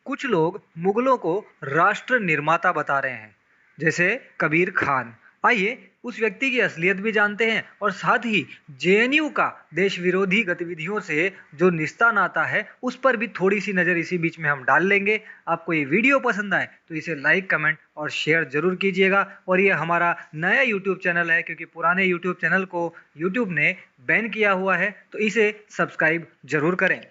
कुछ लोग मुगलों को राष्ट्र निर्माता बता रहे हैं, जैसे कबीर खान। आइए उस व्यक्ति की असलियत भी जानते हैं और साथ ही जेएनयू का देश विरोधी गतिविधियों से जो निस्ता नाता है उस पर भी थोड़ी सी नज़र इसी बीच में हम डाल लेंगे। आपको ये वीडियो पसंद आए तो इसे लाइक, कमेंट और शेयर जरूर कीजिएगा। और ये हमारा नया यूट्यूब चैनल है, क्योंकि पुराने यूट्यूब चैनल को यूट्यूब ने बैन किया हुआ है, तो इसे सब्सक्राइब जरूर करें।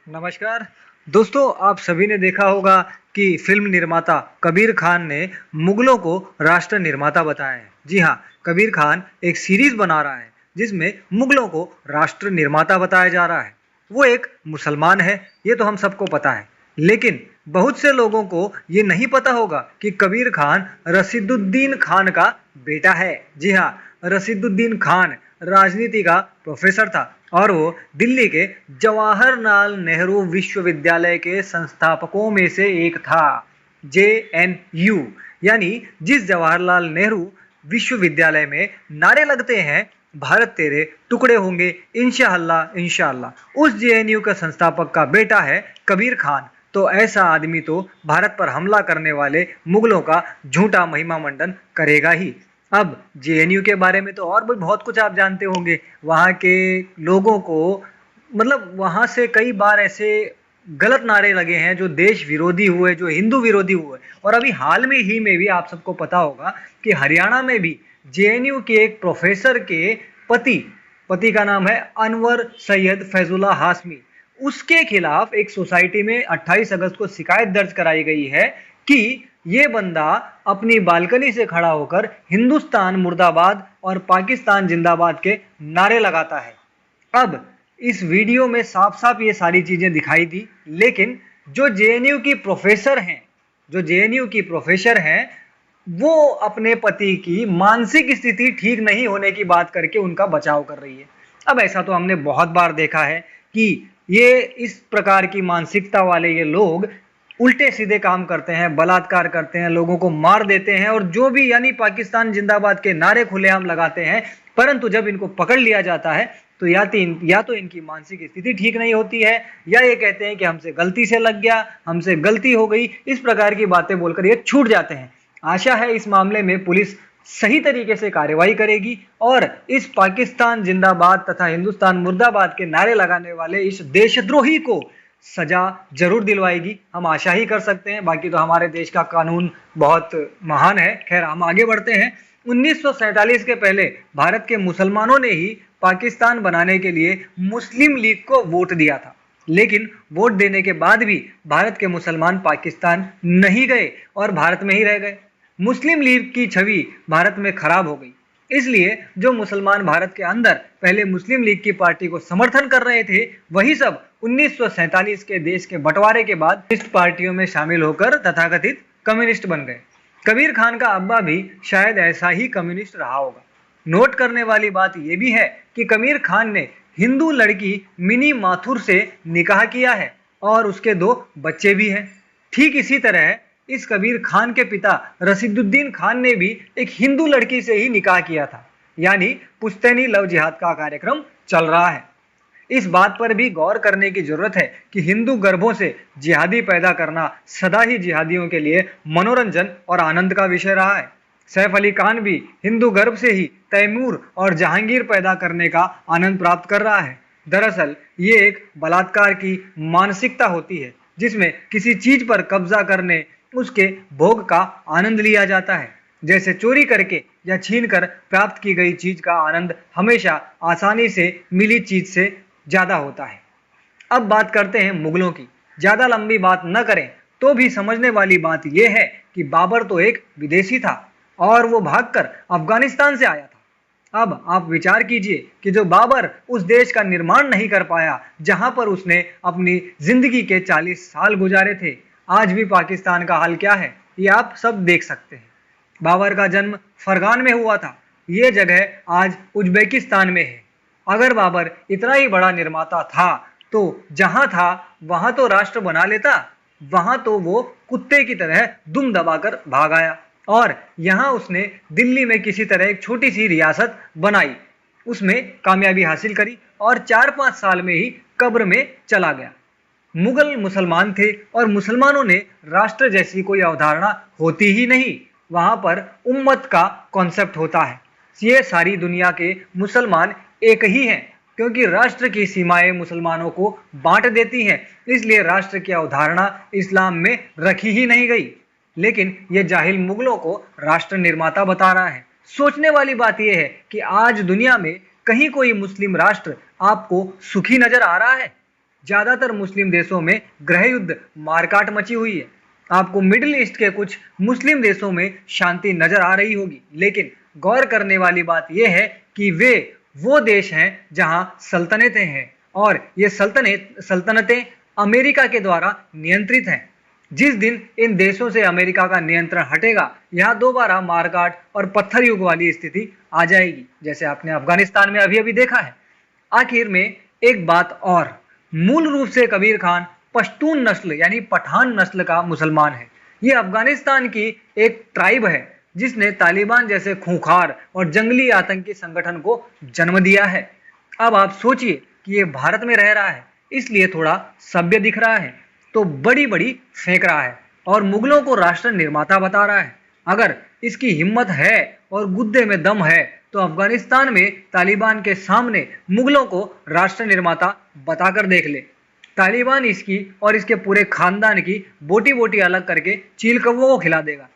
नमस्कार दोस्तों, आप सभी ने देखा होगा कि फिल्म निर्माता कबीर खान ने मुगलों को राष्ट्र निर्माता बताया है। जी हाँ, कबीर खान एक सीरीज बना रहा है जिसमें मुगलों को राष्ट्र निर्माता बताया जा रहा है। वो एक मुसलमान है, ये तो हम सबको पता है, लेकिन बहुत से लोगों को ये नहीं पता होगा कि कबीर खान रशीदुद्दीन खान का बेटा है। जी हाँ, रशीदुद्दीन खान राजनीति का प्रोफेसर था और वो दिल्ली के जवाहरलाल नेहरू विश्वविद्यालय के संस्थापकों में से एक था। जेएनयू यानी जिस जवाहरलाल नेहरू विश्वविद्यालय में नारे लगते हैं, भारत तेरे टुकड़े होंगे इंशाअल्लाह इंशाअल्लाह, उस जेएनयू का संस्थापक का बेटा है कबीर खान। तो ऐसा आदमी तो भारत पर हमला करने वाले मुगलों का झूठा महिमा मंडन करेगा ही। अब जेएनयू के बारे में तो और भी बहुत कुछ आप जानते होंगे। वहाँ के लोगों को मतलब वहाँ से कई बार ऐसे गलत नारे लगे हैं जो देश विरोधी हुए, जो हिंदू विरोधी हुए। और अभी हाल में ही में भी आप सबको पता होगा कि हरियाणा में भी जेएनयू के एक प्रोफेसर के पति का नाम है अनवर सैयद फैजुल्ला हाशमी, उसके खिलाफ एक सोसाइटी में 28 अगस्त को शिकायत दर्ज कराई गई है कि ये बंदा अपनी बालकनी से खड़ा होकर हिंदुस्तान मुर्दाबाद और पाकिस्तान जिंदाबाद के नारे लगाता है। अब इस वीडियो में साफ साफ ये सारी चीजें दिखाई दी, लेकिन जो जेएनयू की प्रोफेसर हैं वो अपने पति की मानसिक स्थिति ठीक नहीं होने की बात करके उनका बचाव कर रही है। अब ऐसा तो हमने बहुत बार देखा है कि ये इस प्रकार की मानसिकता वाले ये लोग उल्टे सीधे काम करते हैं, बलात्कार करते हैं, लोगों को मार देते हैं और जो भी यानी पाकिस्तान जिंदाबाद के नारे खुलेआम लगाते हैं। परंतु जब इनको पकड़ लिया जाता है तो या तो इनकी मानसिक स्थिति ठीक नहीं होती है, या ये कहते हैं कि हमसे गलती से लग गया, हमसे गलती हो गई, इस प्रकार की बातें बोलकर ये छूट जाते हैं। आशा है इस मामले में पुलिस सही तरीके से कार्रवाई करेगी और इस पाकिस्तान जिंदाबाद तथा हिंदुस्तान मुर्दाबाद के नारे लगाने वाले इस देशद्रोही को सजा जरूर दिलवाएगी। हम आशा ही कर सकते हैं, बाकी तो हमारे देश का कानून बहुत महान है। खैर, हम आगे बढ़ते हैं। 1947 के पहले भारत के मुसलमानों ने ही पाकिस्तान बनाने के लिए मुस्लिम लीग को वोट दिया था, लेकिन वोट देने के बाद भी भारत के मुसलमान पाकिस्तान नहीं गए और भारत में ही रह गए। मुस्लिम लीग की छवि भारत में खराब हो गई, इसलिए जो मुसलमान भारत के अंदर पहले मुस्लिम लीग की पार्टी को समर्थन कर रहे थे, वही सब 1947 के देश के बंटवारे के बाद इस पार्टियों में शामिल होकर तथाकथित कम्युनिस्ट बन गए। कबीर खान का अब्बा भी शायद ऐसा ही कम्युनिस्ट रहा होगा। नोट करने वाली बात यह भी है कि कबीर खान ने हिंदू लड़की मिनी माथुर से निकाह किया है और उसके 2 बच्चे भी हैं। ठीक इसी तरह इस कबीर खान के पिता रशीदुद्दीन खान ने भी एक हिंदू लड़की से ही निकाह किया था, यानी पुश्तैनी लव जिहाद का कार्यक्रम चल रहा है। इस बात पर भी गौर करने की जरूरत है कि हिंदू गर्भों से जिहादी पैदा करना सदा ही जिहादियों के लिए मनोरंजन और आनंद का विषय रहा है। सैफ अली खान भी हिंदू गर्भ से ही तैमूर और जहांगीर पैदा करने का आनंद प्राप्त कर रहा है। दरअसल ये एक बलात्कार की मानसिकता होती है, जिसमें किसी चीज पर कब्जा करने, उसके भोग का आनंद लिया जाता है। जैसे चोरी करके या छीन कर प्राप्त की गई चीज का आनंद हमेशा आसानी से मिली चीज से ज्यादा होता है। अब बात करते हैं मुगलों की। ज्यादा लंबी बात न करें तो भी समझने वाली बात यह है कि बाबर तो एक विदेशी था और वो भागकर अफगानिस्तान से आया था। अब आप विचार कीजिए कि जो बाबर उस देश का निर्माण नहीं कर पाया जहां पर उसने अपनी जिंदगी के 40 साल गुजारे थे, आज भी पाकिस्तान का हाल क्या है ये आप सब देख सकते हैं। बाबर का जन्म फरगान में हुआ था, ये जगह आज उज्बेकिस्तान में है। अगर बाबर इतना ही बड़ा निर्माता था तो जहां था वहां तो राष्ट्र बना लेता, वहां तो वो कुत्ते की तरह दुम दबाकर भाग आया। और यहाँ उसने दिल्ली में किसी तरह एक छोटी सी रियासत बनाई, उसमें कामयाबी हासिल करी और 4-5 साल में ही कब्र में चला गया। मुगल मुसलमान थे और मुसलमानों ने राष्ट्र जैसी कोई अवधारणा होती ही नहीं, वहां पर उम्मत का कॉन्सेप्ट होता है। ये सारी दुनिया के मुसलमान एक ही हैं, क्योंकि राष्ट्र की सीमाएं मुसलमानों को बांट देती हैं, इसलिए राष्ट्र की अवधारणा इस्लाम में रखी ही नहीं गई। लेकिन ये जाहिल मुगलों को राष्ट्र निर्माता बता रहा है। सोचने वाली बात यह है कि आज दुनिया में कहीं कोई मुस्लिम राष्ट्र आपको सुखी नजर आ रहा है? ज्यादातर मुस्लिम देशों में गृह युद्ध, मारकाट मची हुई है। आपको मिडिल ईस्ट के कुछ मुस्लिम देशों में शांति नजर आ रही होगी, लेकिन गौर करने वाली बात यह है कि वो देश हैं जहां सल्तनतें हैं, और ये सल्तनतें अमेरिका के द्वारा नियंत्रित हैं। जिस दिन इन देशों से अमेरिका का नियंत्रण हटेगा, यहाँ दोबारा मारकाट और पत्थर युग वाली स्थिति आ जाएगी, जैसे आपने अफगानिस्तान में अभी अभी देखा है। आखिर में एक बात और, मूल रूप से कबीर खान पश्तून नस्ल यानी पठान नस्ल का मुसलमान है। ये अफगानिस्तान की एक ट्राइब है जिसने तालिबान जैसे खूंखार और जंगली आतंकी संगठन को जन्म दिया है। अब आप सोचिए कि ये भारत में रह रहा है, इसलिए थोड़ा सभ्य दिख रहा है, तो बड़ी बड़ी फेंक रहा है और मुगलों को राष्ट्र निर्माता बता रहा है। अगर इसकी हिम्मत है और गुद्दे में दम है तो अफगानिस्तान में तालिबान के सामने मुगलों को राष्ट्र निर्माता बताकर देख ले। तालिबान इसकी और इसके पूरे खानदान की बोटी बोटी अलग करके चील कौवों को खिला देगा।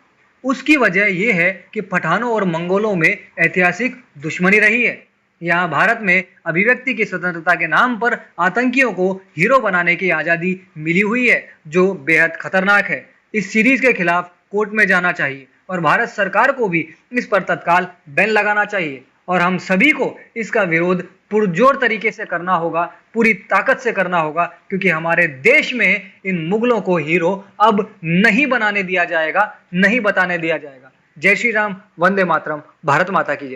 उसकी वजह यह है कि पठानों और मंगोलों में ऐतिहासिक दुश्मनी रही है। यहाँ भारत में अभिव्यक्ति की स्वतंत्रता के नाम पर आतंकियों को हीरो बनाने की आज़ादी मिली हुई है, जो बेहद खतरनाक है। इस सीरीज के खिलाफ कोर्ट में जाना चाहिए और भारत सरकार को भी इस पर तत्काल बैन लगाना चाहिए, और हम सभी को इसका विरोध पुरजोर तरीके से करना होगा, पूरी ताकत से करना होगा, क्योंकि हमारे देश में इन मुगलों को हीरो अब नहीं बनाने दिया जाएगा, नहीं बताने दिया जाएगा। जय श्री राम, वंदे मातरम, भारत माता की जय।